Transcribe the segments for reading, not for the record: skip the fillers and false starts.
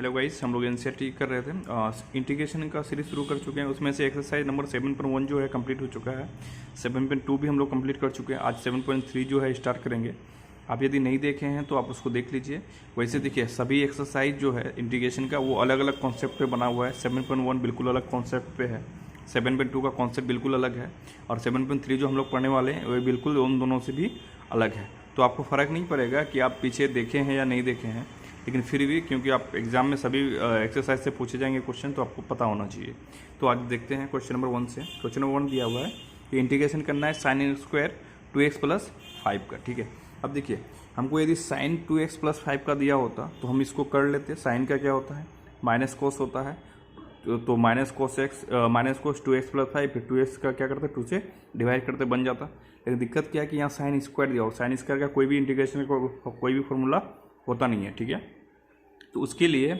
Hello guys, हम लोग NCERT कर रहे थे। इंटीग्रेशन का सीरीज शुरू कर चुके हैं। उसमें से एक्सरसाइज नंबर 7.1 जो है कंप्लीट हो चुका है। 7.2 भी हम लोग कंप्लीट कर चुके हैं। आज 7.3 जो है स्टार्ट करेंगे। आप यदि नहीं देखे हैं तो आप उसको देख लीजिए। वैसे देखिए, सभी एक्सरसाइज जो है इंटीग्रेशन का वो अलग अलग कॉन्सेप्ट पे बना हुआ है। 7.1 बिल्कुल अलग कॉन्सेप्ट पे है, 7.2 का कॉन्सेप्ट बिल्कुल अलग है, और 7.3 जो हम लोग पढ़ने वाले हैं वो बिल्कुल उन दोनों से भी अलग है। तो आपको फ़र्क नहीं पड़ेगा कि आप पीछे देखे हैं या नहीं देखे हैं, लेकिन फिर भी क्योंकि आप एग्जाम में सभी एक्सरसाइज से पूछे जाएंगे क्वेश्चन, तो आपको पता होना चाहिए। तो आज देखते हैं क्वेश्चन नंबर 1 से। क्वेश्चन नंबर 1 दिया हुआ है कि इंटीग्रेशन करना है साइन स्क्वायर 2x प्लस 5 का। ठीक है, अब देखिए, हमको यदि साइन 2x प्लस 5 का दिया होता तो हम इसको कर लेते। साइन का क्या होता है, माइनस कोस होता है, तो minus cos x minus cos 2x plus 5, फिर 2x का क्या करते 2 से डिवाइड करते बन जाता। लेकिन दिक्कत क्या है कि यहाँ साइन स्क्वायर दिया हो। साइन स्क्वायर का कोई भी इंटीग्रेशन का कोई भी फॉर्मूला होता नहीं है। ठीक है, तो उसके लिए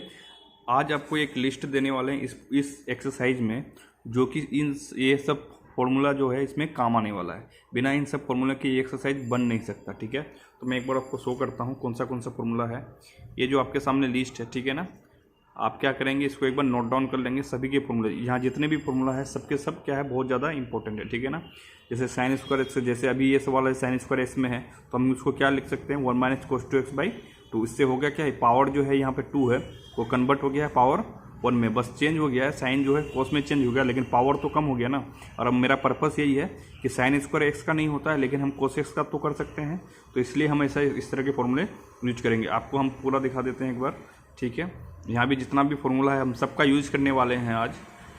आज आपको एक लिस्ट देने वाले हैं इस एक्सरसाइज में, जो कि ये सब फॉर्मूला जो है इसमें काम आने वाला है। बिना इन सब फॉर्मूला के ये एक्सरसाइज बन नहीं सकता। ठीक है, तो मैं एक बार आपको शो करता हूँ कौन सा फॉर्मूला है। ये जो आपके सामने लिस्ट है, ठीक है ना, आप क्या करेंगे, इसको एक बार नोट डाउन कर लेंगे। सभी के फॉर्मूले, यहाँ जितने भी फॉर्मूला है सबके सब क्या है, बहुत ज़्यादा इंपॉर्टेंट है। ठीक है ना, जैसे साइन स्क्वायर एक्स, जैसे अभी ये सवाल है साइन स्क्वायर एक्स में है, तो हम उसको क्या लिख सकते हैं, 1 माइनस कोस 2x बाई 2। इससे हो गया क्या है, पावर जो है यहाँ पे 2 है वो कन्वर्ट हो गया है पावर 1 में। बस चेंज हो गया है, साइन जो है कोस में चेंज हो गया, लेकिन पावर तो कम हो गया ना। और अब मेरा पर्पस यही है कि साइन स्क्वायर एक्स का नहीं होता है, लेकिन हम कोस एक्स का तो कर सकते हैं। तो इसलिए हम ऐसा इस तरह के फॉर्मूले यूज करेंगे। आपको हम पूरा दिखा देते हैं एक बार। ठीक है, यहाँ भी जितना भी फॉर्मूला है हम सबका यूज करने वाले हैं आज।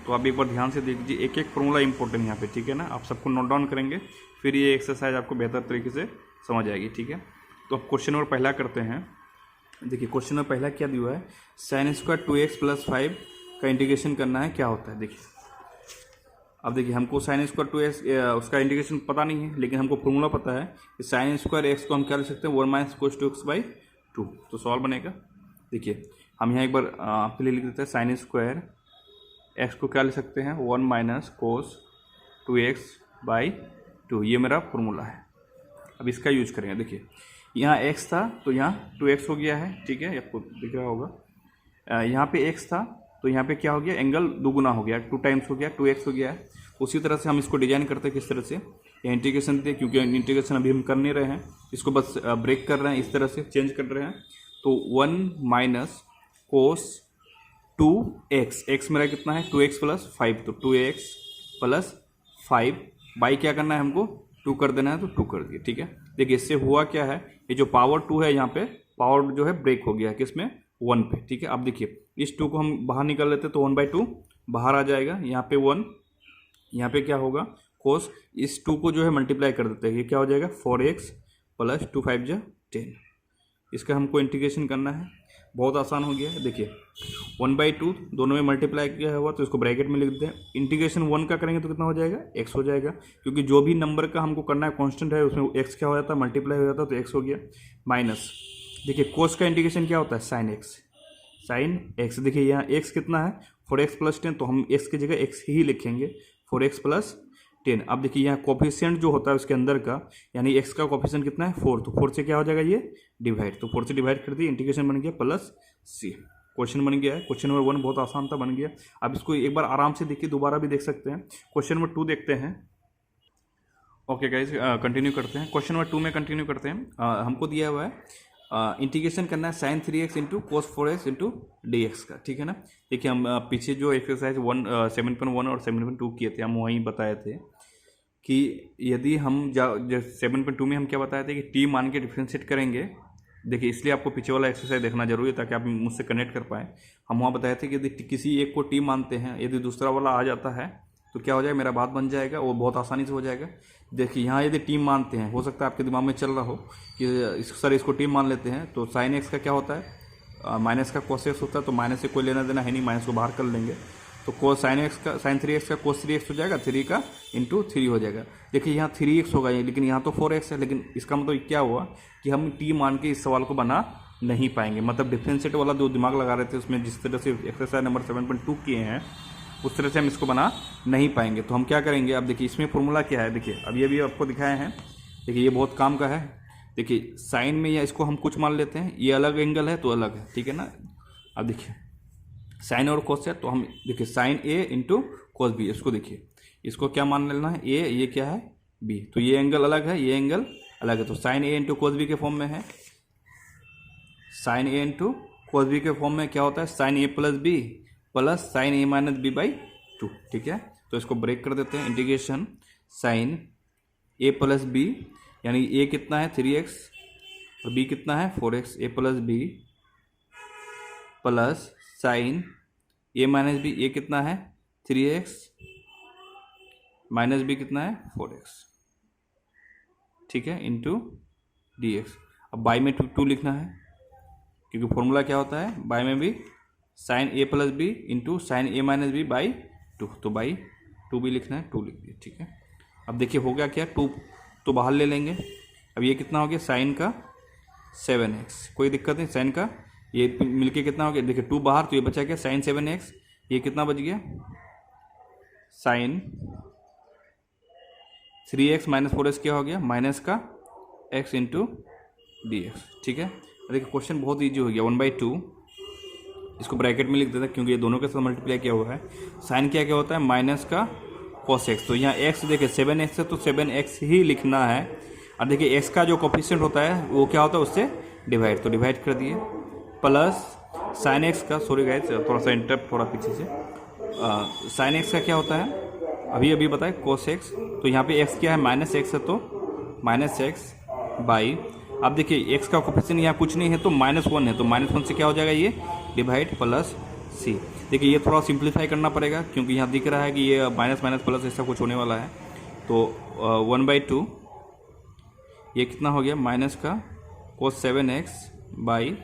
तो आप एक बार ध्यान से देख लीजिए, एक एक फॉर्मूला इंपॉर्टेंट यहाँ पे। ठीक है ना, आप सबको नोट डाउन करेंगे, फिर ये एक्सरसाइज आपको बेहतर तरीके से समझ आएगी। ठीक है, तो अब क्वेश्चन नंबर पहला करते हैं। देखिए, क्वेश्चन नंबर पहला क्या दिया हुआ है, साइन स्क्वायर 2x प्लस 5 का इंटीग्रेशन करना है, क्या होता है। देखिए, अब देखिए, हमको साइन स्क्वायर 2x उसका इंटीग्रेशन पता नहीं है, लेकिन हमको फॉर्मूला पता है कि साइन स्क्वायर एक्स को हम क्या लिख सकते हैं, 1 माइनस कोस 2x बाई 2। तो सवाल बनेगा। देखिए, हम यहाँ एक बार आपके लिए लिख देते हैं, साइन स्क्वायर एक्स को क्या लिख सकते हैं, 1 माइनस कोस 2x बाई 2। ये मेरा फॉर्मूला है। अब इसका यूज करेंगे। देखिए, यहाँ x था तो यहाँ 2x हो गया है। ठीक है, आपको दिख रहा होगा। यहाँ पे x था तो यहाँ पे क्या हो गया, एंगल दुगुना हो गया, 2 टाइम्स हो गया, 2x हो गया है। उसी तरह से हम इसको डिजाइन करते हैं किस तरह से, या इंटीग्रेशन देते, क्योंकि इंटीग्रेशन अभी हम कर नहीं रहे हैं, इसको बस ब्रेक कर रहे हैं, इस तरह से चेंज कर रहे हैं। तो 1 माइनस कोस 2x, x मेरा कितना है 2x प्लस 5, तो 2x प्लस 5 बाई क्या करना है हमको, 2 कर देना है, तो 2 कर दिए। ठीक है, देखिए इससे हुआ क्या है, ये जो पावर 2 है यहाँ पे पावर जो है ब्रेक हो गया है किसमें, 1 पे। ठीक है, अब देखिए इस 2 को हम बाहर निकाल लेते तो 1/2 बाहर आ जाएगा, यहाँ पे 1, यहाँ पे क्या होगा कोस, इस 2 को जो है मल्टीप्लाई कर देते हैं, ये क्या हो जाएगा 4x प्लस 2 5 जा 10। इसका हमको इंटीग्रेशन करना है, बहुत आसान हो गया है। देखिए 1/2 दोनों में मल्टीप्लाई किया हुआ, तो इसको ब्रैकेट में लिख देते हैं। इंटीग्रेशन 1 का करेंगे तो कितना हो जाएगा, x हो जाएगा, क्योंकि जो भी नंबर का हमको करना है कांस्टेंट है उसमें x क्या हो जाता है, मल्टीप्लाई हो जाता है, तो x हो गया। माइनस देखिए कोस का इंटीग्रेशन क्या होता है, साइन x। देखिए यहाँ x कितना है 4x प्लस 10, तो हम x की जगह x ही लिखेंगे, 4x प्लस 10। अब देखिए यहाँ कोफिशिएंट जो होता है उसके अंदर का, यानी x का कोफिशिएंट कितना है 4, तो 4 से क्या हो जाएगा ये डिवाइड, तो 4 से डिवाइड कर दिए, इंटीग्रेशन बन गया प्लस c। क्वेश्चन बन गया है। क्वेश्चन नंबर 1 बहुत आसान था, बन गया। अब इसको एक बार आराम से देखिए, दोबारा भी देख सकते हैं। क्वेश्चन नंबर 2 देखते हैं। ओके गाइज, कंटिन्यू करते हैं। क्वेश्चन नंबर 2 में कंटिन्यू करते हैं। हमको दिया हुआ है इंटीग्रेशन करना है sine 3x into cos 4x into d x का। ठीक है ना, देखिए हम पीछे जो एक्सरसाइज 7.1 और 7.2 किए थे, हम वहीं बताए थे कि यदि हम 7.2 में हम क्या बताए थे कि टी मान के डिफ्रेंशिएट करेंगे। देखिए, इसलिए आपको पीछे वाला एक्सरसाइज देखना जरूरी है ताकि आप मुझसे कनेक्ट कर पाएँ। हम वहाँ बताए थे कि यदि किसी एक को टी मानते हैं, यदि दूसरा वाला आ जाता है तो क्या हो जाएगा, मेरा बात बन जाएगा, वो बहुत आसानी से हो जाएगा। देखिए यहाँ यदि टीम मानते हैं, हो सकता है आपके दिमाग में चल रहा हो कि सर इसको टीम मान लेते हैं, तो साइन एक्स का क्या होता है, माइनस का कोस एक्स होता है, तो माइनस से कोई लेना देना है नहीं, माइनस को बाहर कर लेंगे, तो कोस साइन 3x का कोस 3x हो जाएगा, 3 का इंटू 3 हो जाएगा। देखिए यहाँ 3x होगा, लेकिन यहाँ तो 4x है, लेकिन इसका मतलब क्या हुआ कि हम टी मान के इस सवाल को बना नहीं पाएंगे। मतलब डिफ्रेंशिएट वाला जो दिमाग लगा रहे थे उसमें जिस तरह से एक्सरसाइज नंबर 7.2 किए हैं उस तरह से हम इसको बना नहीं पाएंगे। तो हम क्या करेंगे, अब देखिए इसमें फॉर्मूला क्या है, देखिए अब ये भी आपको दिखाए हैं। देखिए ये बहुत काम का है। देखिए साइन में या इसको हम कुछ मान लेते हैं, ये अलग एंगल है तो अलग है, ठीक है ना। अब देखिए साइन और कोस है, तो हम देखिए sign A into cos B, इसको देखिए, इसको क्या मान लेना है, ए, ये क्या है बी, तो ये एंगल अलग है, ये एंगल अलग है, तो sine A into cos B के फॉर्म में है। Sine A into cos B के फॉर्म में क्या होता है, sine A plus B plus sine A minus B by 2, ठीक है। तो इसको ब्रेक कर देते हैं, integration sine A plus B, यानी ए कितना है 3x और बी कितना है 4x, A plus B plus sine A minus B, ए कितना है 3x माइनस बी कितना है 4x, ठीक है, इंटू डी एक्स। अब बाई में टू लिखना है, क्योंकि फॉर्मूला क्या होता है बाई में भी, sine A plus B into sine A minus B by 2, तो बाई 2 भी लिखना है, 2 लिख दिया, ठीक है। अब देखिए हो गया क्या, 2 तो बाहर ले लेंगे, अब ये कितना हो गया साइन का 7x, कोई दिक्कत नहीं, साइन का ये मिलके कितना हो गया, देखिए 2 बाहर, तो ये बचा क्या साइन 7x, ये कितना बच गया साइन 3x माइनस 4x क्या हो गया माइनस का x इंटू डी एक्स, ठीक है। देखिए क्वेश्चन बहुत ईजी हो गया, 1/2, इसको ब्रैकेट में लिख देते हैं क्योंकि ये दोनों के साथ मल्टीप्लाई किया हुआ है। साइन क्या क्या होता है माइनस का cos x, तो यहाँ x देखिए 7x है तो 7x ही लिखना है, और देखिए x का जो कोफिशिएंट होता है वो क्या होता है उससे डिवाइड, तो डिवाइड कर दिए, प्लस साइन x का, सॉरी गाइस थोड़ा सा इंटरप्ट थोड़ा पीछे से, साइन x का क्या होता है अभी बताए cos x, तो यहाँ पे x क्या है माइनस x है तो माइनस एक्स बाई, अब देखिए x का कोफिशिएंट यहाँ कुछ नहीं है तो -1 है, तो -1 से क्या हो जाएगा ये डिवाइड प्लस c। देखिए ये थोड़ा सिंप्लीफाई करना पड़ेगा क्योंकि यहाँ दिख रहा है कि ये माइनस माइनस प्लस ऐसा कुछ होने वाला है, तो 1/2 ये कितना हो गया माइनस का cos 7x बाई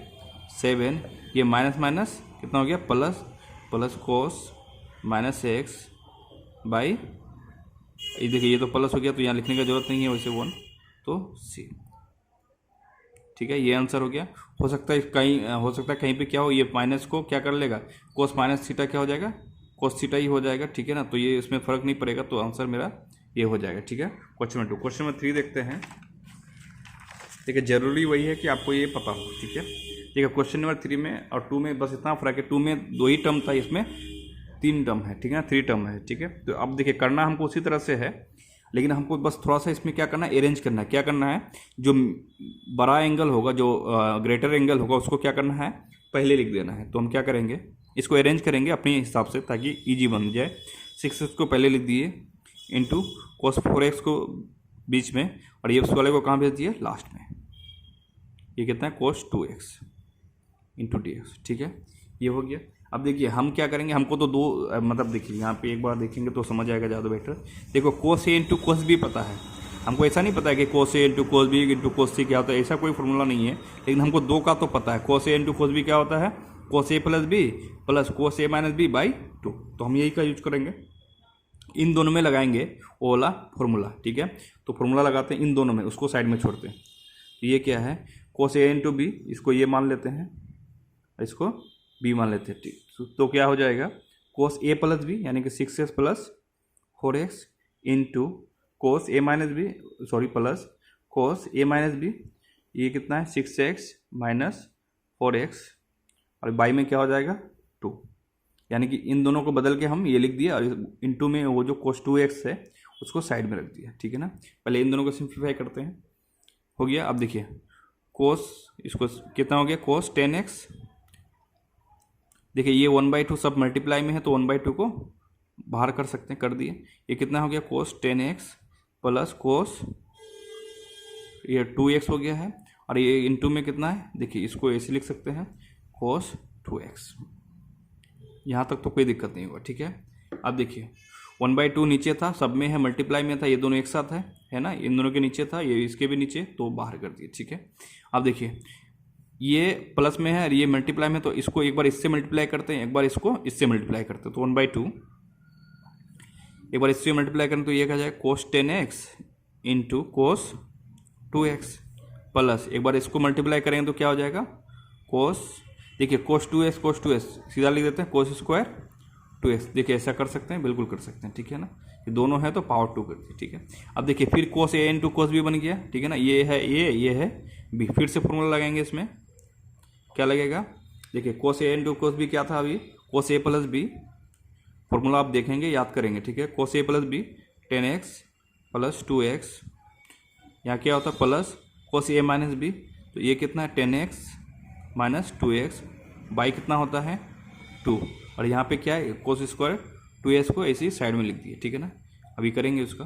7, ये माइनस माइनस कितना हो गया प्लस cos -x बाई, ये देखिए ये तो प्लस हो गया तो यहाँ लिखने की जरूरत नहीं है वैसे 1, तो c, ठीक है, ये आंसर हो गया। हो सकता है कहीं पे क्या हो, ये माइनस को क्या कर लेगा कोस माइनस थीटा क्या हो जाएगा कोस थीटा ही हो जाएगा, ठीक है ना, तो ये इसमें फर्क नहीं पड़ेगा, तो आंसर मेरा ये हो जाएगा, ठीक है। क्वेश्चन नंबर 2, क्वेश्चन नंबर 3 देखते हैं। ठीक है, जरूरी वही है कि आपको ये पता हो, ठीक है। ठीक है, क्वेश्चन नंबर 3 में और 2 में बस इतना फर्क है, 2 में 2 ही टर्म था, इसमें 3 टर्म है, ठीक है, 3 टर्म है, ठीक है। तो अब देखिए करना हमको उसी तरह से है, लेकिन हमको बस थोड़ा सा इसमें क्या करना है अरेंज करना है, क्या करना है जो बड़ा एंगल होगा, जो ग्रेटर एंगल होगा उसको क्या करना है पहले लिख देना है। तो हम क्या करेंगे इसको अरेंज करेंगे अपने हिसाब से ताकि इजी बन जाए। 6x को पहले लिख दिए इंटू cos 4x को बीच में, और ये उस वाले को कहाँ भेज दिए लास्ट में, ये कितना है cos 2x into d x, ठीक है, ये हो गया। अब देखिए हम क्या करेंगे, हमको तो दो मतलब देखिए यहाँ पे एक बार देखेंगे तो समझ आएगा ज़्यादा बेटर। देखो cos a into cos b पता है हमको, ऐसा नहीं पता है कि cos a into cos b into cos c क्या होता है, ऐसा कोई फॉर्मूला नहीं है, लेकिन हमको दो का तो पता है। cos a into cos b क्या होता है cos a plus b plus cos a minus b by 2, तो हम यही का यूज करेंगे, इन दोनों में लगाएंगे वो वाला फॉर्मूला, ठीक है। तो फॉर्मूला लगाते हैं इन दोनों में, उसको साइड में छोड़ते हैं। तो ये क्या है cos a इंटू b, इसको ये मान लेते हैं, इसको b मान लेते हैं, ठीक। तो क्या हो जाएगा cos a प्लस बी यानी कि 6x plus 4x into cos a minus B, sorry plus cos a minus B, ये कितना है 6x माइनस 4x, और बाई में क्या हो जाएगा 2, यानी कि इन दोनों को बदल के हम ये लिख दिया, और इंटू में वो जो cos 2x है उसको साइड में रख दिया, ठीक है ना। पहले इन दोनों को सिंप्लीफाई करते हैं, हो गया। अब देखिए cos, इसको कितना हो गया cos 10x, देखिए ये 1/2 सब मल्टीप्लाई में है तो 1/2 को बाहर कर सकते हैं, कर दिए। ये कितना हो गया cos 10x प्लस cos, ये 2x हो गया है, और ये इंटू में कितना है देखिए, इसको ऐसे लिख सकते हैं cos 2x, यहाँ तक तो कोई दिक्कत नहीं होगा, ठीक है। अब देखिए 1/2 नीचे था, सब में है, मल्टीप्लाई में था, ये दोनों एक साथ है ना, इन दोनों के नीचे था, ये इसके भी नीचे, तो बाहर कर दिए, ठीक है। अब देखिए ये प्लस में है और ये मल्टीप्लाई में, तो इसको एक बार इससे मल्टीप्लाई करते हैं, एक बार इसको इससे मल्टीप्लाई करते हैं, तो 1/2 एक बार इससे मल्टीप्लाई करें तो ये क्या जाएगा cos 10x into cos 2x, plus एक बार इसको मल्टीप्लाई करेंगे तो क्या हो जाएगा cos, देखिए cos 2x सीधा लिख देते हैं cos स्क्वायर 2x, देखिए ऐसा कर सकते हैं, बिल्कुल कर सकते हैं, ठीक है ना। ये दोनों है तो पावर 2 कर दिए, ठीक है। अब देखिए फिर cos a into cos b बन गया, ठीक है ना, ये है a, ये है b, फिर से फॉर्मूला लगाएंगे, इसमें क्या लगेगा देखिए cos a into cos b क्या था अभी cos A plus B, formula आप देखेंगे याद करेंगे, ठीक है। Cos A plus B 10x plus 2x, यहाँ क्या होता है plus cos A minus B, तो ये कितना है 10x माइनस 2x बाई कितना होता है 2, और यहाँ पे क्या है कोस स्क्वायर 2s को ऐसी साइड में लिख दिए, ठीक है ना। अभी करेंगे उसका,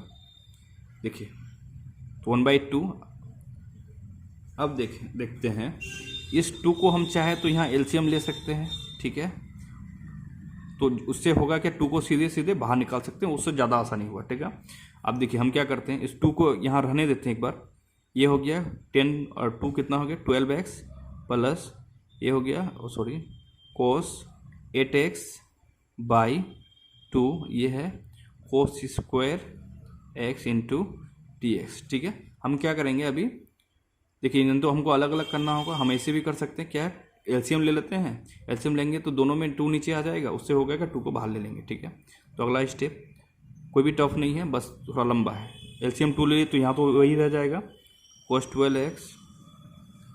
देखिए तो 1/2। अब देखते हैं इस 2 को हम चाहे तो यहाँ एलसीएम ले सकते हैं, ठीक है। तो उससे होगा क्या 2 को सीधे सीधे बाहर निकाल सकते हैं, उससे ज़्यादा आसानी होगा, ठीक है। अब देखिए हम क्या करते हैं, इस 2 को यहाँ रहने देते हैं एक बार। ये हो गया 10 और 2 कितना हो गया 12x प्लस ये हो गया सॉरी कोस 8x बाई 2, ये है cos square x into dx, ठीक है। हम क्या करेंगे अभी, देखिए इन तो हमको अलग अलग करना होगा, हम ऐसे भी कर सकते हैं, क्या है एलसीएम ले लेते हैं, एलसीएम लेंगे तो दोनों में 2 नीचे आ जाएगा, उससे हो गया 2 को बाहर ले लेंगे, ठीक है। तो अगला स्टेप कोई भी टफ नहीं है, बस थोड़ा लंबा है। एलसीएम 2 ले लिए तो यहाँ तो वही रह जाएगा कोस 12x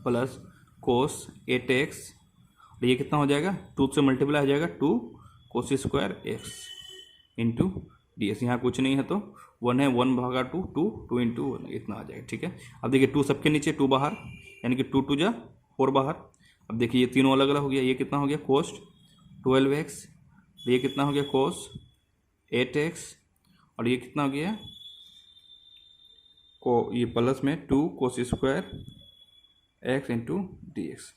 प्लस कोस 8x, ये कितना हो जाएगा 2 से मल्टीप्लाई हो जाएगा 2 cos square x into ds, यहाँ कुछ नहीं है तो 1 है 1 भागा 2 2 इंटू 1 इतना आ जाएगा, ठीक है। अब देखिए 2 सबके नीचे 2 बाहर, यानी कि 2 2 जा 4 बाहर। अब देखिए ये तीनों अलग अलग हो गया, ये कितना हो गया कोस 12x, ये कितना हो गया कोस 8x, और ये कितना हो गया को ये प्लस में 2 cos square x into dx।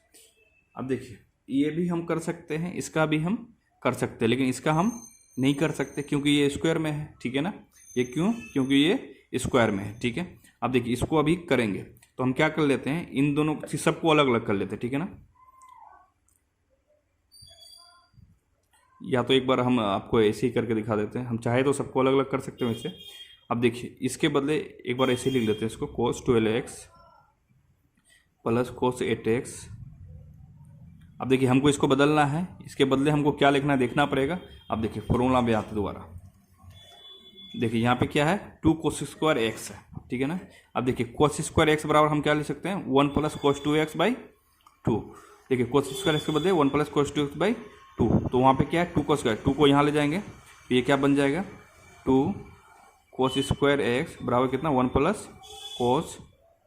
अब देखिए ये भी हम कर सकते हैं, इसका भी हम कर सकते हैं, लेकिन इसका हम नहीं कर सकते क्योंकि ये स्क्वायर में है, ठीक है ना। ये क्यों, क्योंकि ये स्क्वायर में है, ठीक है। अब देखिए इसको अभी करेंगे तो हम क्या कर लेते हैं, इन दोनों सबको अलग अलग कर लेते हैं, ठीक है ना। या तो एक बार हम आपको ऐसे ही करके दिखा देते हैं, हम चाहे तो सबको अलग अलग कर सकते हैं वैसे। अब देखिए इसके बदले एक बार ऐसे लिख लेते हैं इसको कोस 12x प्लस कोस 8x। अब देखिए हमको इसको बदलना है, इसके बदले हमको क्या लिखना है देखना पड़ेगा। अब देखिए फॉर्मूला में आते दोबारा, देखिए यहाँ पे क्या है 2 कोस स्क्वायर एक्स है, ठीक है ना। अब देखिए कोस स्क्वायर एक्स बराबर हम क्या लिख सकते हैं 1 प्लस कोस 2x बाई 2। देखिए कोस स्क्वायर एक्स के बदले 1 प्लस कोस 2x बाई 2, तो वहाँ पे क्या है 2 कोस स्क्वायर, 2 को यहाँ ले जाएंगे तो ये क्या बन जाएगा 2 कोस स्क्वायर एक्स बराबर कितना 1 प्लस कोस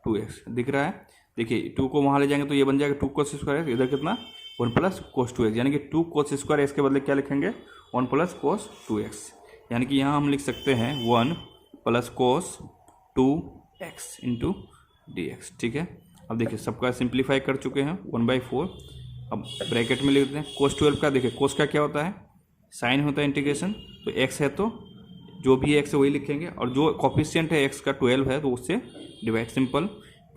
2x, दिख रहा है। देखिए 2 को वहाँ ले जाएंगे तो ये बन जाएगा 2 कोस स्क्वायर एक्स, इधर कितना 1 प्लस कोस 2x, यानी कि 2 कोस स्क्वायर एक्स के बदले क्या लिखेंगे 1 प्लस कोस 2x, यानी कि यहाँ हम लिख सकते हैं 1 plus cos 2x into dx, ठीक है। अब देखिए सबका सिंप्लीफाई कर चुके हैं 1/4। अब ब्रैकेट में लिख देते हैं कोस 12 का, देखिए कोस का क्या होता है साइन होता है इंटीग्रेशन, तो x है तो जो भी x है वही लिखेंगे, और जो कॉफिशिएंट है x का 12 है तो उससे डिवाइड, सिंपल।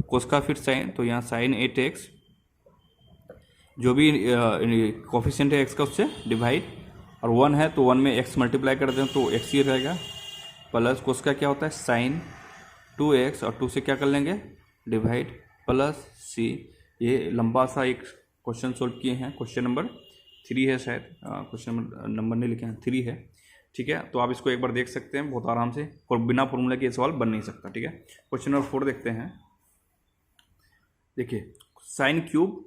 कोस का फिर साइन, तो यहाँ साइन 8x, जो भी कॉफिशिएंट है x का उससे डिवाइड, और 1 है तो 1 में x मल्टीप्लाई कर दें तो x ही रहेगा, प्लस कोस का क्या होता है साइन 2x, और 2 से क्या कर लेंगे डिवाइड, प्लस c। ये लंबा सा एक क्वेश्चन सोल्व किए हैं, क्वेश्चन नंबर 3 है शायद, क्वेश्चन नंबर नहीं लिखे हैं 3 है, ठीक है। तो आप इसको एक बार देख सकते हैं बहुत आराम से, और बिना फॉर्मूला के सवाल बन नहीं सकता, ठीक है। क्वेश्चन नंबर 4 देखते हैं। देखिए साइन क्यूब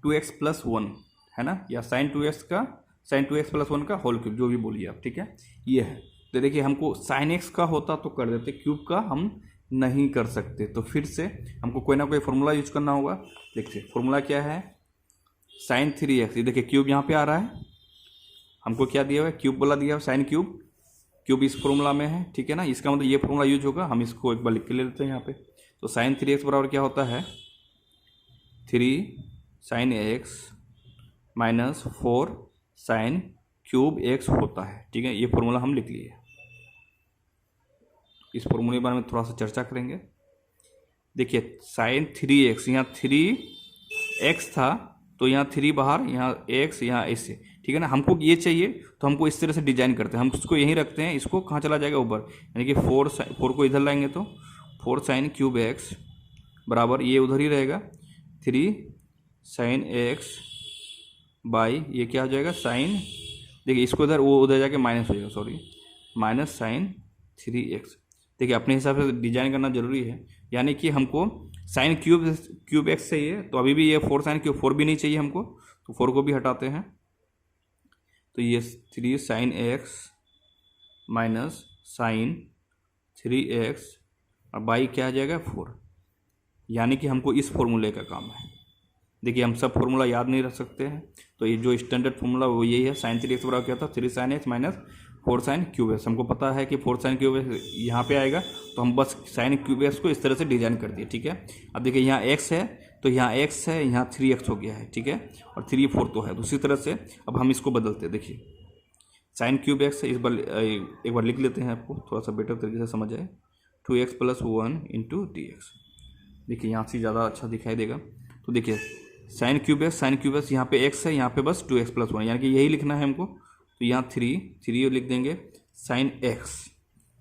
2x प्लस 1 है ना, या साइन 2x प्लस 1 का होल क्यूब, जो भी बोलिए आप, ठीक है। ये है तो देखिए हमको साइन x का होता तो कर देते, क्यूब का हम नहीं कर सकते, तो फिर से हमको कोई ना कोई फॉर्मूला यूज करना होगा। देखिए फॉर्मूला क्या है साइन 3x, ये देखिए क्यूब यहाँ पे आ रहा है, हमको क्या दिया हुआ है क्यूब वाला दिया हुआ साइन क्यूब, क्यूब इस फॉर्मूला में है, ठीक है ना। इसका मतलब ये फॉर्मूला यूज होगा, हम इसको एक बार लिख के ले लेते हैं यहाँ पे। तो साइन 3x बराबर क्या होता है 3 sine x minus 4 sine cube x होता है, ठीक है। ये फॉर्मूला हम लिख लिए। इस फॉर्मूले के बारे में थोड़ा सा चर्चा करेंगे। देखिए साइन 3x, यहाँ 3x था तो यहाँ 3 बाहर, यहाँ x, यहाँ ऐसे, ठीक है ना। हमको ये चाहिए तो हमको इस तरह से डिजाइन करते हैं, हम उसको यहीं रखते हैं, इसको कहाँ चला जाएगा ऊपर, यानी कि 4 को इधर लाएंगे तो 4 साइन क्यूब x बराबर ये उधर ही रहेगा 3 साइन x बाई ये क्या हो जाएगा साइन, देखिए इसको इधर वो उधर जाके माइनस हो जाएगा, सॉरी माइनस साइन 3x। देखिए अपने हिसाब से डिजाइन करना जरूरी है, यानी कि हमको साइन क्यूब x चाहिए, तो अभी भी ये 4 साइन क्यूब 4 भी नहीं चाहिए हमको, तो 4 को भी हटाते हैं, तो ये 3 sine x minus sign 3x और बाई क्या आ जाएगा 4, यानी कि हमको इस फॉर्मूले का काम है। देखिए हम सब फॉर्मूला याद नहीं रख सकते हैं, तो ये जो स्टैंडर्ड फॉर्मूला वो यही है। साइन 3x बराबर क्या था 3 sine x minus 4 sine cube x. हमको पता है कि 4 साइन क्यूब एक्स यहाँ पे आएगा, तो हम बस साइन क्यूब एक्स को इस तरह से डिजाइन कर दिए, ठीक है। अब देखिए यहाँ x है तो यहाँ x है, यहाँ 3x हो गया है, ठीक है, और 3 4 तो है। दूसरी तरह से अब हम इसको बदलते हैं। देखिए साइन क्यूब एक्स इस बार एक बार लिख लेते हैं, आपको थोड़ा सा बेटर तरीके से समझ आए। 2x + 1 × dx। देखिए यहाँ से ज़्यादा अच्छा दिखाई देगा। तो देखिए साइन क्यूब एक्स यहाँ पे x है, यहाँ पे बस 2x + 1, यानी कि यही लिखना है हमको। तो यहाँ 3 लिख देंगे। साइन x,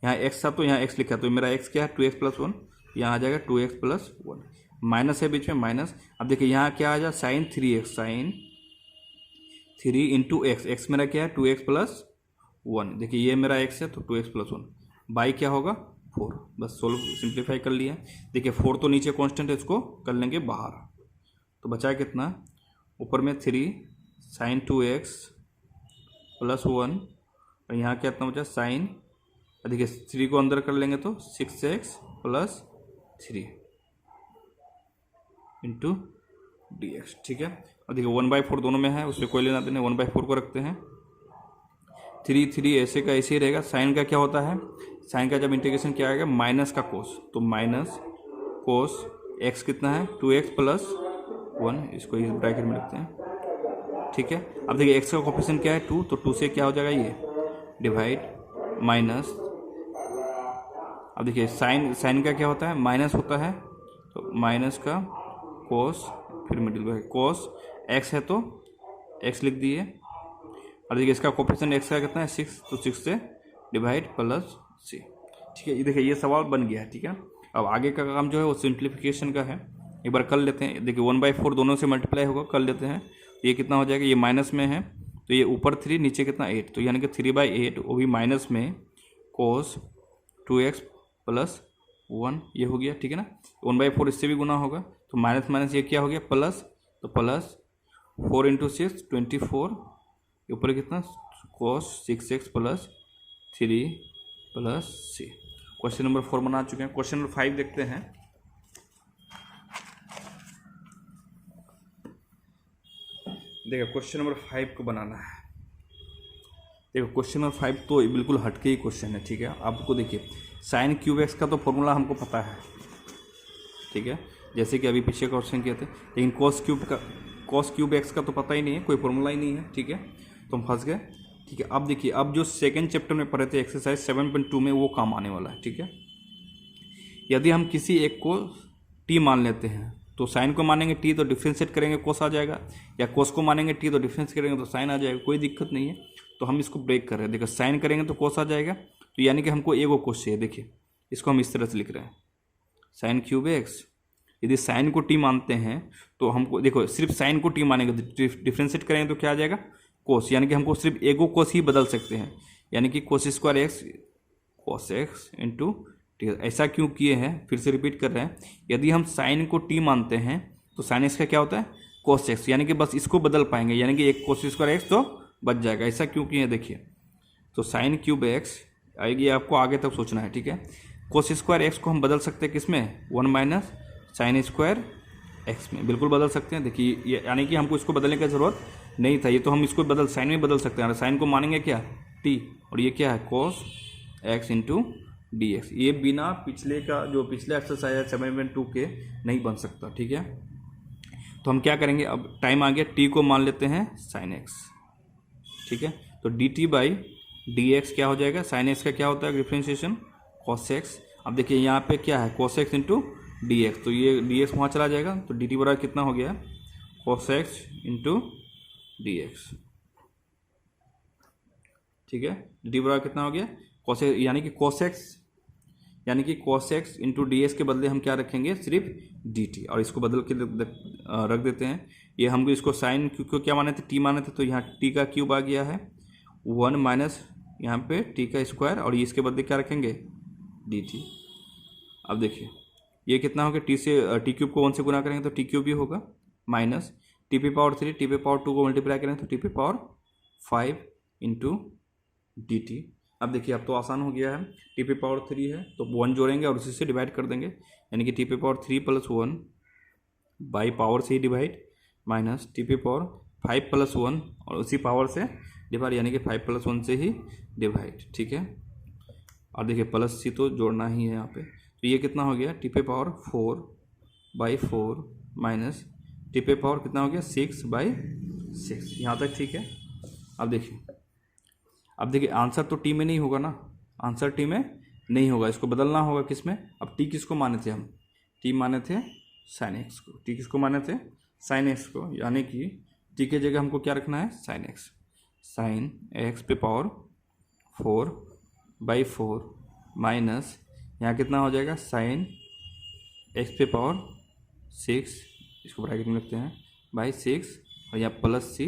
यहाँ x था तो यहाँ x लिखा, तो मेरा x क्या है 2x + 1, यहाँ आ जाएगा 2x + 1, माइनस है बीच में माइनस। अब देखिए यहाँ क्या आ जाए sign 3x, sign 3 × x, x मेरा क्या है 2x + 1। देखिए ये मेरा x है तो 2x + 1, बाई क्या होगा 4। बस सोल्व सिंप्लीफाई कर लिया। देखिए 4 तो नीचे कांस्टेंट है, इसको कर लेंगे बाहर, तो बचा कितना, ऊपर में 3 साइन 2x + 1 और यहाँ क्या इतना बचा साइन, देखिए 3 को अंदर कर लेंगे तो 6x + 3 × dx, ठीक है। और देखिए 1/4 दोनों में है, उससे कोई लेना देना, 1/4 को रखते हैं। 3 ऐसे का ऐसे ही रहेगा। साइन का क्या होता है, साइन का जब इंटीग्रेशन क्या आएगा माइनस का कोस, तो माइनस कोस x कितना है 2x + 1, इसको इस ब्रैकेट में रखते हैं, ठीक है। अब देखिए x का कोफिशिएंट क्या है 2, तो 2 से क्या हो जाएगा ये डिवाइड माइनस। अब देखिए साइन का क्या होता है माइनस होता है, तो माइनस का कोस, फिर मिडिल में कोस x है तो x लिख दिए। और देखिए इसका कोफिशिएंट x का कितना है 6, तो 6 से डिवाइड प्लस c, ठीक है। ये देखिए ये सवाल बन गया है, ठीक है। अब आगे का काम जो है वो सिंप्लीफिकेशन का है, एक बार कर लेते हैं। देखिए 1/4 दोनों से मल्टीप्लाई होगा, कर लेते हैं। ये कितना हो जाएगा, ये माइनस में है तो ये ऊपर 3 नीचे कितना 8, तो यानी कि 3/8 वो भी माइनस में कोस 2x + 1 ये हो गया, ठीक है ना। 1/4 इससे भी गुना होगा, तो माइनस माइनस ये क्या हो गया प्लस, तो प्लस 4 × 6 24, ऊपर कितना कोस 6x + 3 + c। क्वेश्चन नंबर 4 बना चुके हैं। क्वेश्चन नंबर 5 देखते हैं। देखिए क्वेश्चन नंबर 5 को बनाना है। देखो क्वेश्चन नंबर 5 तो बिल्कुल हटके ही क्वेश्चन है, ठीक है। आपको देखिए साइन क्यूब एक्स का तो फॉर्मूला हमको पता है, ठीक है, जैसे कि अभी पीछे क्वेश्चन किए थे। लेकिन कॉस क्यूब एक्स का तो पता ही नहीं है, कोई फॉर्मूला ही नहीं है, ठीक है, तो हम फंस गए, ठीक है। अब देखिए अब जो सेकंड चैप्टर में पढ़े थे एक्सरसाइज 7.2 में वो काम आने वाला है, ठीक है। यदि हम किसी एक को टी मान लेते हैं तो साइन को मानेंगे टी तो डिफ्रेंशिएट करेंगे कोस आ जाएगा, या कोस को मानेंगे टी तो डिफ्रेंशिएट करेंगे तो साइन आ जाएगा, कोई दिक्कत नहीं है। तो हम इसको ब्रेक कर रहे हैं। देखो साइन करेंगे तो कोस आ जाएगा, तो यानी कि हमको एगो कोस चाहिए। देखिए इसको हम इस तरह से लिख रहे हैं साइन क्यूब एक्स। यदि साइन को टी मानते हैं तो हमको देखो सिर्फ साइन को टी मानेंगे तो डिफ्रेंशिएट करेंगे तो क्या आ जाएगा कोस, यानी कि हमको सिर्फ एगो कोस ही बदल सकते हैं, यानी कि कोस square x cos x into T. ऐसा क्यों किए हैं, फिर से रिपीट कर रहे हैं। यदि हम साइन को टी मानते हैं तो साइन एक्स का क्या होता है कोस एक्स, यानी कि बस इसको बदल पाएंगे, यानी कि एक कोस स्क्वायर एक्स तो बच जाएगा। ऐसा क्यों किए देखिए, तो साइन क्यूब एक्स आएगी, आपको आगे तक सोचना है, ठीक है। कोस स्क्वायर एक्स को हम बदल सकते हैं किसमें 1 - साइन स्क्वायर एक्स में, बिल्कुल बदल सकते हैं। देखिए ये यानी कि हमको इसको बदलने की ज़रूरत नहीं था, ये तो हम इसको बदल साइन में बदल सकते हैं। साइन को मानेंगे क्या टी, और ये क्या है cos x into d x. ये बिना पिछले का जो पिछला एक्सरसाइज है 7.2 के नहीं बन सकता, ठीक है। तो हम क्या करेंगे, अब टाइम आ गया, टी को मान लेते हैं साइन एक्स, ठीक है। तो D T by D x क्या हो जाएगा, साइन एक्स का क्या होता है डिफ्रेंशिएशन कॉस एक्स। अब देखिए यहाँ पे क्या है cos x into d x, तो ये डी एक्स वहाँ चला जाएगा, तो डी टी बराबर कितना हो गया cos x into d x, ठीक है। डी टी बराबर कितना हो गया कॉस एक्स, यानी कि cos x into d x के बदले हम क्या रखेंगे सिर्फ डी टी, और इसको बदल के रख देते हैं। ये हमको इसको साइन क्यों क्या माने थे टी माने थे, तो यहाँ टी का क्यूब आ गया है 1 - यहाँ पे टी का स्क्वायर, और ये इसके बदले क्या रखेंगे डी टी। अब देखिए ये कितना होगा, टी से टी क्यूब को 1 से गुना करेंगे तो टी क्यूब भी होगा, माइनस टी पे पावर 3, टी पे पावर 2 को मल्टीप्लाई करेंगे तो टी पे पावर 5, इंटू डी टी। अब देखिए अब तो आसान हो गया है, टी पे पावर 3 है तो 1 जोड़ेंगे और उसी से डिवाइड कर देंगे, यानी कि टी पे पावर 3 + 1 बाई पावर से ही डिवाइड, माइनस टी पे पावर 5 + 1 और उसी पावर से डिवाइड, यानी कि 5 + 1 से ही डिवाइड। ठीक है, और देखिए प्लस सी तो जोड़ना ही है यहाँ पे, तो ये कितना हो गया टी पे पावर 4/4 माइनस टी पे पावर कितना हो गया 6/6। यहाँ तक ठीक है। अब देखिए आंसर तो टी में नहीं होगा ना, आंसर टी में नहीं होगा, इसको बदलना होगा किस में। अब टी किसको माने थे हम, टी माने थे साइन एक्स को, टी किसको माने थे साइन एक्स को, यानी कि टी के जगह हमको क्या रखना है साइन एक्स, साइन एक्स पे पावर 4/4 माइनस यहाँ कितना हो जाएगा साइन एक्स पे पावर 6, इसको ब्रैकेट में लिखते हैं /6 और यहाँ प्लस सी।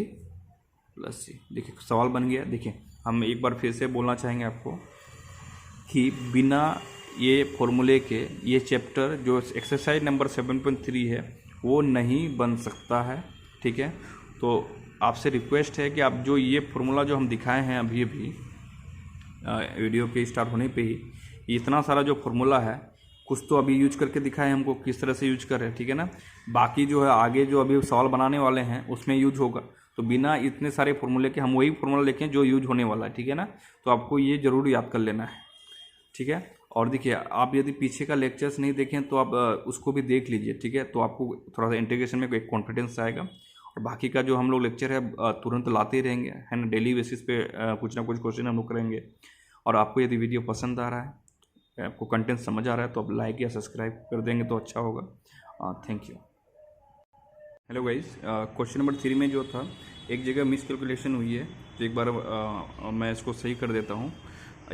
देखिए सवाल बन गया। देखिए हम एक बार फिर से बोलना चाहेंगे आपको कि बिना ये फॉर्मूले के ये चैप्टर जो एक्सरसाइज नंबर 7.3 है वो नहीं बन सकता है। ठीक है, तो आपसे रिक्वेस्ट है कि आप जो ये फॉर्मूला जो हम दिखाए हैं अभी वीडियो के स्टार्ट होने पे ही, इतना सारा जो फॉर्मूला है कुछ तो अभी यूज करके दिखाए हमको किस तरह से यूज कर रहे हैं। ठीक है ना, बाकी जो है आगे जो अभी सवाल बनाने वाले हैं उसमें यूज होगा, तो बिना इतने सारे फॉर्मूले के हम वही फॉर्मूला लिखें जो यूज होने वाला है। ठीक है ना, तो आपको ये ज़रूर याद कर लेना है। ठीक है, और देखिए आप यदि पीछे का लेक्चर्स नहीं देखें तो आप उसको भी देख लीजिए। ठीक है, तो आपको थोड़ा सा इंटीग्रेशन में एक कॉन्फिडेंस आएगा, और बाकी का जो हम लोग लेक्चर है तुरंत लाते ही रहेंगे, है ना, डेली बेसिस पे कुछ ना कुछ क्वेश्चन हम लोग करेंगे। और आपको यदि वीडियो पसंद आ रहा है, आपको कंटेंट समझ आ रहा है, तो आप लाइक या सब्सक्राइब कर देंगे तो अच्छा होगा। Thank you. Hello guys, question number 3 में जो था एक जगह मिस कैलकुलेशन हुई है, तो एक बार मैं इसको सही कर देता हूँ।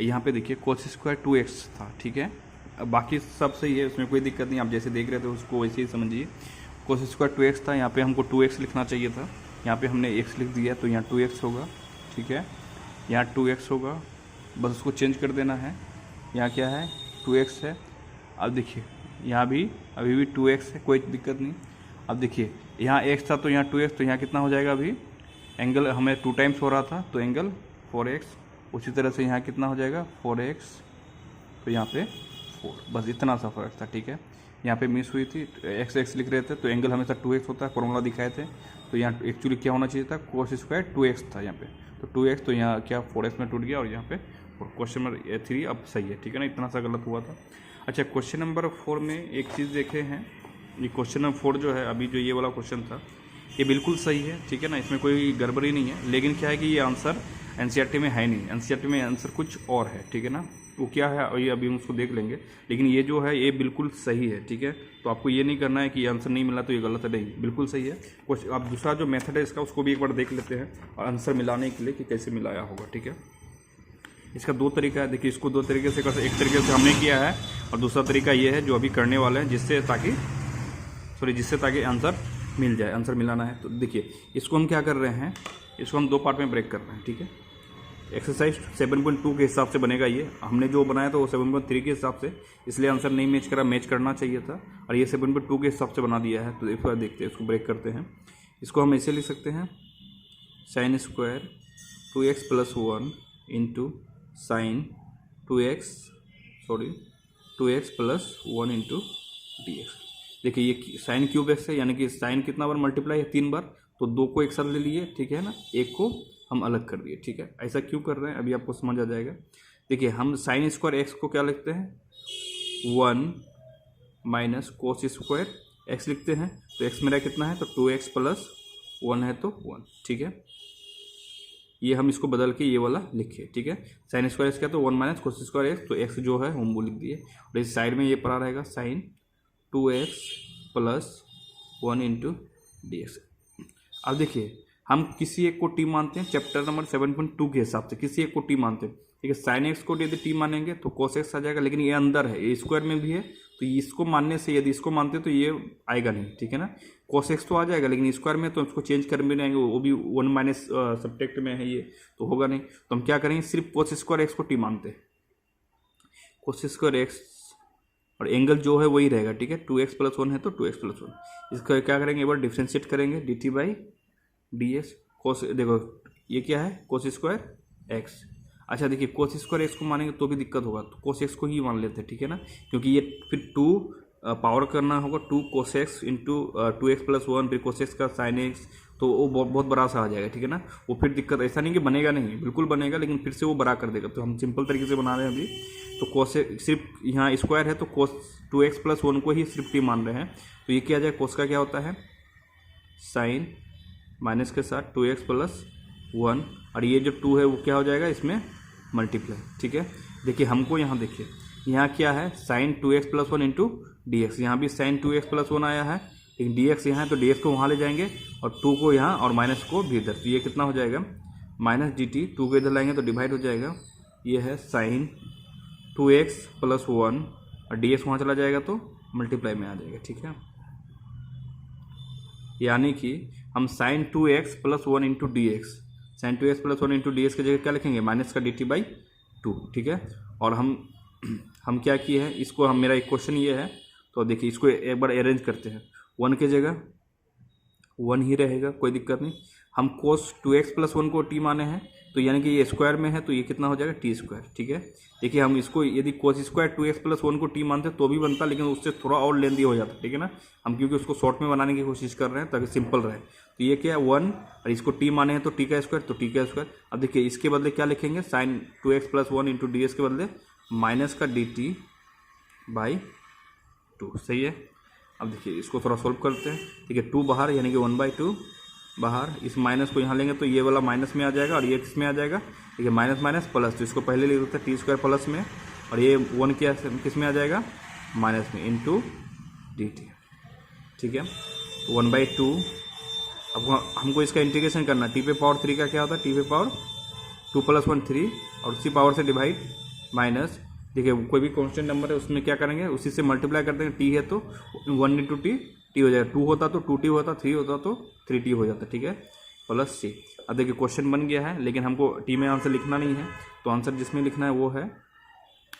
यहाँ पे देखिए cos² 2x था। ठीक है, बाकी सब सही है, उसमें कोई दिक्कत नहीं, आप जैसे देख रहे थे उसको वैसे ही समझिए। cos² 2x था, यहाँ पे हमको 2x लिखना चाहिए था, यहाँ पे हमने x लिख दिया, तो यहाँ 2x होगा। ठीक है, यहाँ 2x होगा, बस उसको चेंज कर देना है। यहाँ क्या है 2x है। अब देखिए यहाँ भी अभी भी 2x है, कोई दिक्कत नहीं। अब देखिए यहाँ x था तो यहाँ 2x, तो यहाँ कितना हो जाएगा, अभी एंगल हमें 2 टाइम्स हो रहा था तो एंगल 4x, उसी तरह से यहाँ कितना हो जाएगा 4x, तो यहाँ पे 4, बस इतना सा फर्क था। ठीक है, यहाँ पे मिस हुई थी, x लिख रहे थे तो एंगल हमेशा 2x होता है, फॉर्मूला दिखाए थे, तो यहाँ एक्चुअली क्या होना चाहिए था cos² 2x था यहाँ पे, तो 2x, तो यहाँ क्या 4x में टूट गया और यहाँ पे क्वेश्चन नंबर 3 अब सही है। ठीक है ना, इतना सा गलत हुआ था। अच्छा, क्वेश्चन नंबर 4 में एक चीज़ देखे हैं, ये क्वेश्चन नंबर 4 जो है अभी जो ये वाला क्वेश्चन था ये बिल्कुल सही है। ठीक है ना, इसमें कोई गड़बड़ी नहीं है, लेकिन क्या है कि ये आंसर एनसीईआरटी में है नहीं, एनसीईआरटी में आंसर कुछ और है। ठीक है ना, वो क्या है ये अभी हम उसको देख लेंगे, लेकिन ये जो है ये बिल्कुल सही है। ठीक है, तो आपको ये नहीं करना है कि आंसर नहीं मिला तो ये गलत है, नहीं, बिल्कुल सही है। कुछ आप दूसरा जो मेथड है इसका उसको भी एक बार देख लेते हैं और आंसर मिलाने के लिए कि कैसे मिलाया होगा। ठीक है, इसका 2 तरीका है। देखिए इसको 2 तरीके से एक तरीके से हमने किया है और दूसरा तरीका ये है जो अभी करने वाले हैं, जिससे ताकि आंसर मिल जाए, आंसर मिलाना है। तो देखिए इसको हम क्या कर रहे हैं, इसको हम 2 पार्ट में ब्रेक कर रहे हैं। ठीक है, एक्सरसाइज 7.2 के हिसाब से बनेगा, ये हमने जो बनाया था वो 7.3 के हिसाब से, इसलिए आंसर नहीं मैच करा, मैच करना चाहिए था, और ये 7.2 के हिसाब से बना दिया है। तो एक बार देखते हैं, इसको ब्रेक करते हैं। इसको हम ऐसे लिख सकते हैं sin² 2x + 1 into sine 2x + 1 into dx। देखिए ये साइन क्यूब एक्स है, यानी कि साइन कितना बार मल्टीप्लाई है 3 बार, तो 2 को एक साथ ले लिए। ठीक है ना, एक को हम अलग कर दिए। ठीक है, ऐसा क्यों कर रहे हैं अभी आपको समझ आ जाएगा। देखिए हम sin² x को क्या लिखते हैं 1 - cos² x लिखते हैं, तो x मेरा कितना है तो 2x + 1 है तो 1। ठीक है, ये हम इसको बदल के ये वाला लिखे। ठीक है, sin² x क्या तो 1 - cos² x, तो x जो है हम वो लिख दिए, और इस साइड में ये पड़ा रहेगा sin 2x + 1 इंटू dx। अब देखिए हम किसी एक को टी मानते हैं, चैप्टर नंबर 7.2 के हिसाब से किसी एक को टी मानते हैं। ठीक है, साइन एक्स को यदि टी मानेंगे तो cos x आ जाएगा, लेकिन ये अंदर है, ये स्क्वायर में भी है, तो इसको मानने से यदि इसको मानते तो ये आएगा नहीं। ठीक है ना, cos x तो आ जाएगा, लेकिन स्क्वायर में तो उसको चेंज कर भी नहीं, वो भी 1 - सब्ट्रैक्ट में है, ये तो होगा नहीं। तो हम क्या करेंगे, सिर्फ cos² x को टी मानते हैं, cos² x, और एंगल जो है वही रहेगा। ठीक है, 2x + 1 है तो 2x + 1, इसका क्या करेंगे, एक बार डिफ्रेंशिएट करेंगे dt/dx। देखो ये क्या है cos², एक्स। अच्छा देखिए कोस स्क्वायर एक्स को मानेंगे तो भी दिक्कत होगा, तो कोस एक्स को ही मान लेते हैं, ठीक है ना, क्योंकि ये फिर टू पावर करना होगा, to cos x into 2x+1, फिर कोस एक्स का साइन एक्स, तो वो बहुत बड़ा सा आ जाएगा, ठीक है ना। वो फिर दिक्कत, ऐसा नहीं कि बनेगा नहीं, बिल्कुल बनेगा, लेकिन फिर से वो बड़ा कर देगा। तो हम सिंपल तरीके से बना रहे हैं अभी। तो कोस सिर्फ यहाँ स्क्वायर है तो कोस 2x+1 को ही सिर्फ टी मान रहे हैं। तो ये क्या आ जाएगा, कोस का क्या होता है साइन माइनस के साथ 2x+1, और ये जो 2 है वो क्या हो जाएगा इसमें मल्टीप्लाई, ठीक है। देखिए हमको यहाँ देखिए यहाँ क्या है sign 2x+1 into d x, यहाँ भी साइन 2x+1 आया है, लेकिन डी एक्स यहाँ है तो डी एक्स को वहाँ ले जाएंगे और 2 को यहाँ और माइनस को भी इधर, तो ये कितना हो जाएगा माइनस dt, 2 को इधर लाएंगे तो डिवाइड हो जाएगा। ये है साइन 2x+1 और डी एक्स वहाँ चला जाएगा तो मल्टीप्लाई में आ जाएगा, ठीक है। यानी कि हम sine 2x+1 into d x, sine 2x+1 into d x की जगह क्या लिखेंगे माइनस का dt/2, ठीक है। और हम क्या किए हैं इसको, हम मेरा एक क्वेश्चन ये है, तो देखिए इसको एक बार अरेंज करते हैं। 1 की जगह 1 ही रहेगा, कोई दिक्कत नहीं। हम कोस 2x+1 को t माने हैं, तो यानी कि ये स्क्वायर में है तो ये कितना हो जाएगा t², ठीक है। देखिए हम इसको यदि कोस स्क्वायर 2x+1 को t मानते तो भी बनता, लेकिन उससे थोड़ा और लेंदी हो जाता, ठीक है ना। हम क्योंकि उसको शॉर्ट में बनाने की कोशिश कर रहे हैं ताकि सिंपल रहे। तो ये क्या है 1 और इसको t माने हैं तो t का स्क्वायर, तो t का स्क्वायर। अब देखिए इसके बदले क्या लिखेंगे sign 2x+1 into d x के बदले माइनस का dt/2, सही है। अब देखिए इसको थोड़ा सोल्व करते हैं, ठीक है। 2 बाहर यानी कि 1/2 बाहर, इस माइनस को यहाँ लेंगे तो ये वाला माइनस में आ जाएगा और ये किस में आ जाएगा, ठीक है माइनस माइनस प्लस, तो इसको पहले लिख देते हैं t² प्लस में, और ये 1 क्या किस में आ जाएगा माइनस में इंटू dt, ठीक है। 1/2। अब हमको इसका इंटीग्रेशन करना, t⁻³ का क्या होता है t⁻2+1 3, और उसी पावर से डिवाइड माइनस, देखिए कोई भी कांस्टेंट नंबर है उसमें क्या करेंगे उसी से मल्टीप्लाई कर देंगे। t है तो 1 इंटू टी हो जाएगा, 2 होता तो 2t होता, 3 होता तो 3t हो जाता, ठीक है, प्लस c। अब देखिए क्वेश्चन बन गया है, लेकिन हमको t में आंसर लिखना नहीं है, तो आंसर जिसमें लिखना है वो है,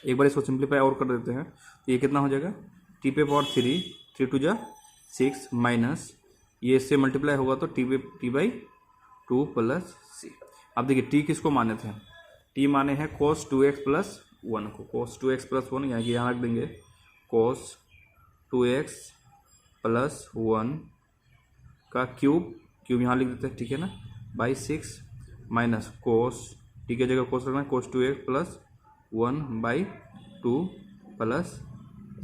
एक बार इसको सिंप्लीफाई और कर देते हैं। तो ये कितना हो जाएगा t⁻3, 3 2 6 माइनस, ये इससे मल्टीप्लाई होगा तो t/2 प्लस c। अब देखिए t किसको माने थे, t माने हैं cos 2x+1 को, cos 2x+1 यहाँ की यहाँ रख देंगे cos 2x+1 का क्यूब यहाँ लिख देते हैं, ठीक है ना, बाई 6 माइनस कोस, टी की जगह कोस रखना है cos 2x+1/2 प्लस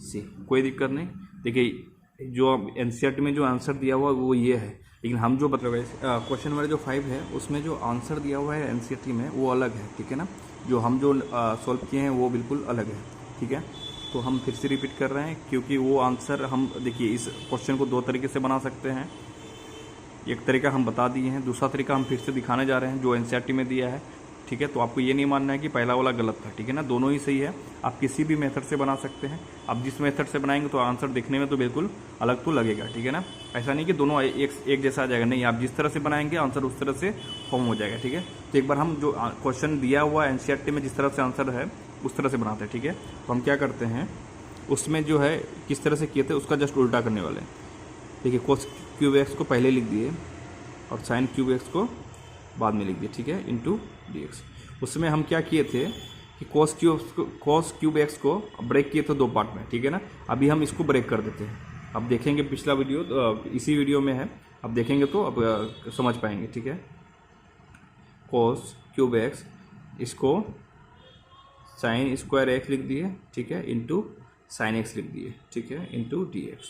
c, कोई दिक्कत नहीं। देखिए जो एनसीईआरटी में जो आंसर दिया हुआ वो ये है, लेकिन हम जो मतलब क्वेश्चन नंबर जो 5 है उसमें जो आंसर दिया हुआ है एनसीईआरटी में वो अलग है, ठीक है ना। जो हम जो सॉल्व किए हैं वो बिल्कुल अलग है, ठीक है। तो हम फिर से रिपीट कर रहे हैं, क्योंकि वो आंसर हम देखिए इस क्वेश्चन को 2 तरीके से बना सकते हैं। एक तरीका हम बता दिए हैं, दूसरा तरीका हम फिर से दिखाने जा रहे हैं जो एनसीईआरटी में दिया है, ठीक है। तो आपको ये नहीं मानना है कि पहला वाला गलत था, ठीक है ना, दोनों ही सही है। आप किसी भी मेथड से बना सकते हैं, आप जिस मेथड से बनाएंगे तो आंसर देखने में तो बिल्कुल अलग तो लगेगा, ठीक है ना। ऐसा नहीं कि दोनों एक जैसा आ जाएगा, नहीं, आप जिस तरह से बनाएंगे आंसर उस तरह से फॉर्म हो जाएगा, ठीक है। तो एक बार हम जो क्वेश्चन दिया हुआ है एनसीईआरटी में जिस तरह से आंसर है उस तरह से बनाते हैं, ठीक है। तो हम क्या करते हैं उसमें जो है किस तरह से किए थे उसका जस्ट उल्टा करने वाले हैं। देखिए cos क्यूब एक्स को पहले लिख दिए और साइन क्यूब एक्स को बाद में लिख दिए, ठीक है, इंटू डी एक्स। उसमें हम क्या किए थे कि cos क्यूब एक्स को ब्रेक किए थे 2 पार्ट में, ठीक है ना। अभी हम इसको ब्रेक कर देते हैं, अब देखेंगे पिछला वीडियो इसी वीडियो में है, अब देखेंगे तो अब समझ पाएंगे, ठीक है। cos क्यूब एक्स इसको साइन स्क्वायर एक्स लिख दिए, ठीक है, इंटू साइन एक्स लिख दिए, ठीक है, into d x.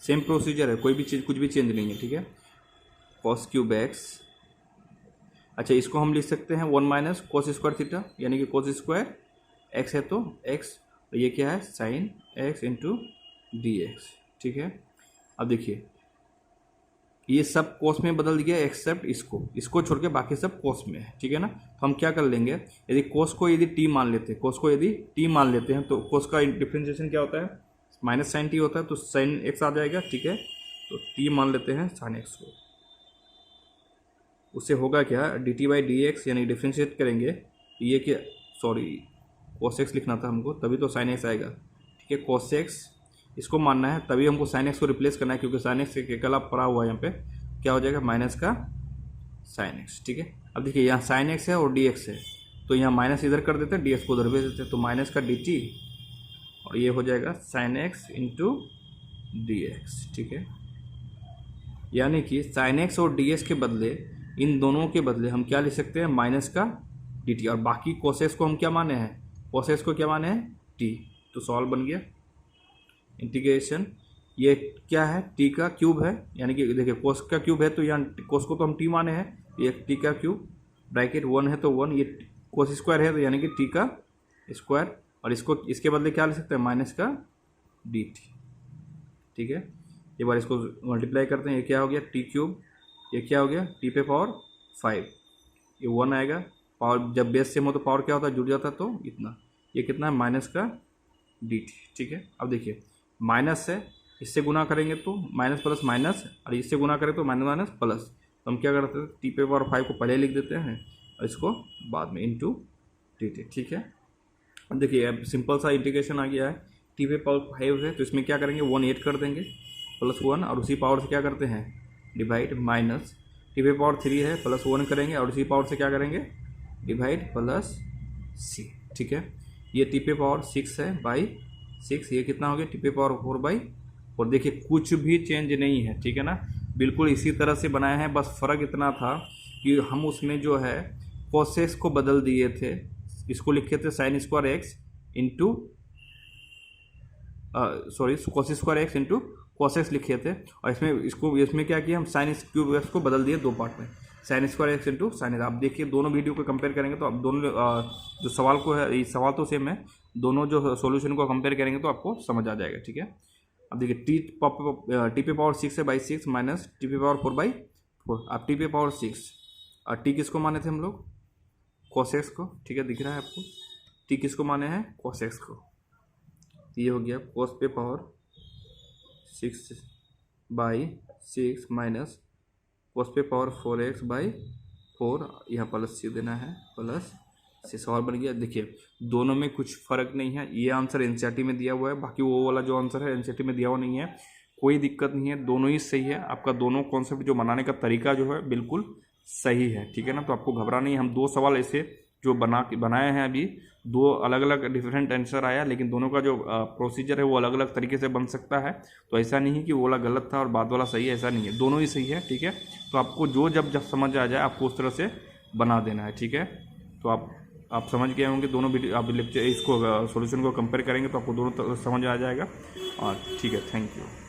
Same procedure है, कोई भी चीज़ कुछ भी चेंज नहीं है, ठीक है। cos क्यूब एक्स, अच्छा इसको हम लिख सकते हैं 1 माइनस cos स्क्वायर थीटा, यानी कि cos स्क्वायर एक्स है तो x, और ये क्या है sine x into d x, ठीक है। अब देखिए ये सब कोस में बदल दिया एक्सेप्ट इसको छोड़ के बाकी सब कोस में है, ठीक है ना। तो हम क्या कर लेंगे, यदि कोस को यदि t मान लेते हैं, कोस को यदि t मान लेते हैं तो कोस का डिफरेंशिएशन क्या होता है माइनस साइन t होता है, तो साइन x आ जाएगा, ठीक है। तो t मान लेते हैं साइन x को, उससे होगा क्या dt/dx, यानी डिफरेंशिएट करेंगे ये क्या, सॉरी cos x लिखना था हमको, तभी तो साइन x आएगा, ठीक है। cos x इसको मानना है, तभी हमको साइन एक्स को रिप्लेस करना है, क्योंकि साइन एक्स के कल पड़ा हुआ है यहाँ पे, क्या हो जाएगा माइनस का साइन एक्स, ठीक है। अब देखिए यहाँ साइन एक्स है और डी एक्स है, तो यहाँ माइनस इधर कर देते हैं, डी एक्स को उधर भेज देते हैं, तो माइनस का डी टी और ये हो जाएगा sine x into d x. ठीक है, यानी कि साइन एक्स और डी एक्स के बदले, इन दोनों के बदले हम क्या लिख सकते हैं, माइनस का डी टी, और बाकी कोसेस को हम क्या माने हैं, कोसेस को क्या माने हैं, टी। तो सॉल्व बन गया इंटीग्रेशन, ये क्या है, टी का क्यूब है, यानी कि देखिए कोस का क्यूब है तो यहाँ कोस को तो हम टी माने हैं, ये टी का क्यूब, ब्रैकेट 1 है तो 1, ये कोस स्क्वायर है तो यानी कि टी का स्क्वायर, और इसको इसके बदले क्या ले सकते हैं, माइनस का डी टी। ठीक है, एक बार इसको मल्टीप्लाई करते हैं, ये क्या हो गया, टी क्यूब, ये क्या हो गया, टी पे पावर 5, ये 1 आएगा, पावर जब बेस सेम हो तो पावर क्या होता है, जुड़ जाता है, तो इतना, ये कितना है, माइनस का डी टी। ठीक है, अब देखिए माइनस है, इससे गुना करेंगे तो माइनस प्लस माइनस, और इससे गुना करें तो माइनस माइनस प्लस, तो हम क्या करते हैं, टी पे पावर 5 को पहले लिख देते हैं और इसको बाद में इंटू डी टी। ठीक है, अब देखिए अब सिंपल सा इंटीग्रेशन आ गया है, टी पे पावर 5 है तो इसमें क्या करेंगे, 1 ऐड कर देंगे प्लस 1, और उसी पावर से क्या करते हैं, डिवाइड, माइनस टी पे पावर 3 है प्लस 1 करेंगे, और उसी पावर से क्या करेंगे, डिवाइड प्लस सी। ठीक है, ये टी पे पावर 6 है बाई 6, ये कितना हो गया, टी पे पावर 4 बाई, और देखिए कुछ भी चेंज नहीं है। ठीक है ना, बिल्कुल इसी तरह से बनाया है, बस फ़र्क इतना था कि हम उसमें जो है कोसेस को बदल दिए थे, इसको लिखे थे sine square x into sorry cos square x into cos x लिखे थे, और इसमें क्या किया, हम साइन क्यूब एक्स को बदल दिए 2 पार्ट में, sign square x into sine. आप देखिए दोनों वीडियो को कंपेयर करेंगे तो आप दोनों जो सवाल को है, ये सवाल तो सेम है, दोनों जो सॉल्यूशन को कंपेयर करेंगे तो आपको समझ आ जाएगा। ठीक है, अब देखिए टी पे पावर 6 है बाई 6 माइनस टी पे पावर 4 बाई 4, अब टी पे पावर 6, और टी किसको माने थे हम लोग, कोसेक्स को। ठीक है, दिख रहा है आपको, टी किसको माने हैं, कोसेक्स को, ये हो गया कोस पे पावर 6 बाई 6 माइनस कोस पे पावर 4x बाई 4, यहाँ प्लस सी देना है, प्लस सी, सवाल बन गया। देखिए दोनों में कुछ फ़र्क नहीं है, ये आंसर एनसीईआरटी में दिया हुआ है, बाकी वो वाला जो आंसर है एनसीईआरटी में दिया हुआ नहीं है, कोई दिक्कत नहीं है, दोनों ही सही है, आपका दोनों कॉन्सेप्ट जो बनाने का तरीका जो है बिल्कुल सही है। ठीक है ना, तो आपको घबराना नहीं, हम 2 सवाल ऐसे जो बनाए हैं अभी, 2 अलग अलग डिफरेंट आंसर आया, लेकिन दोनों का जो प्रोसीजर है वो अलग अलग तरीके से बन सकता है, तो ऐसा नहीं है कि वो वाला गलत था और बाद वाला सही है, ऐसा नहीं है, दोनों ही सही है। ठीक है, तो आपको जो जब समझ आ जाए आपको उस तरह से बना देना है। ठीक है, तो आप समझ गए होंगे, दोनों वीडियो आप लेक्चर इसको सॉल्यूशन को कंपेयर करेंगे तो आपको दोनों समझ आ जाएगा। और ठीक है, थैंक यू।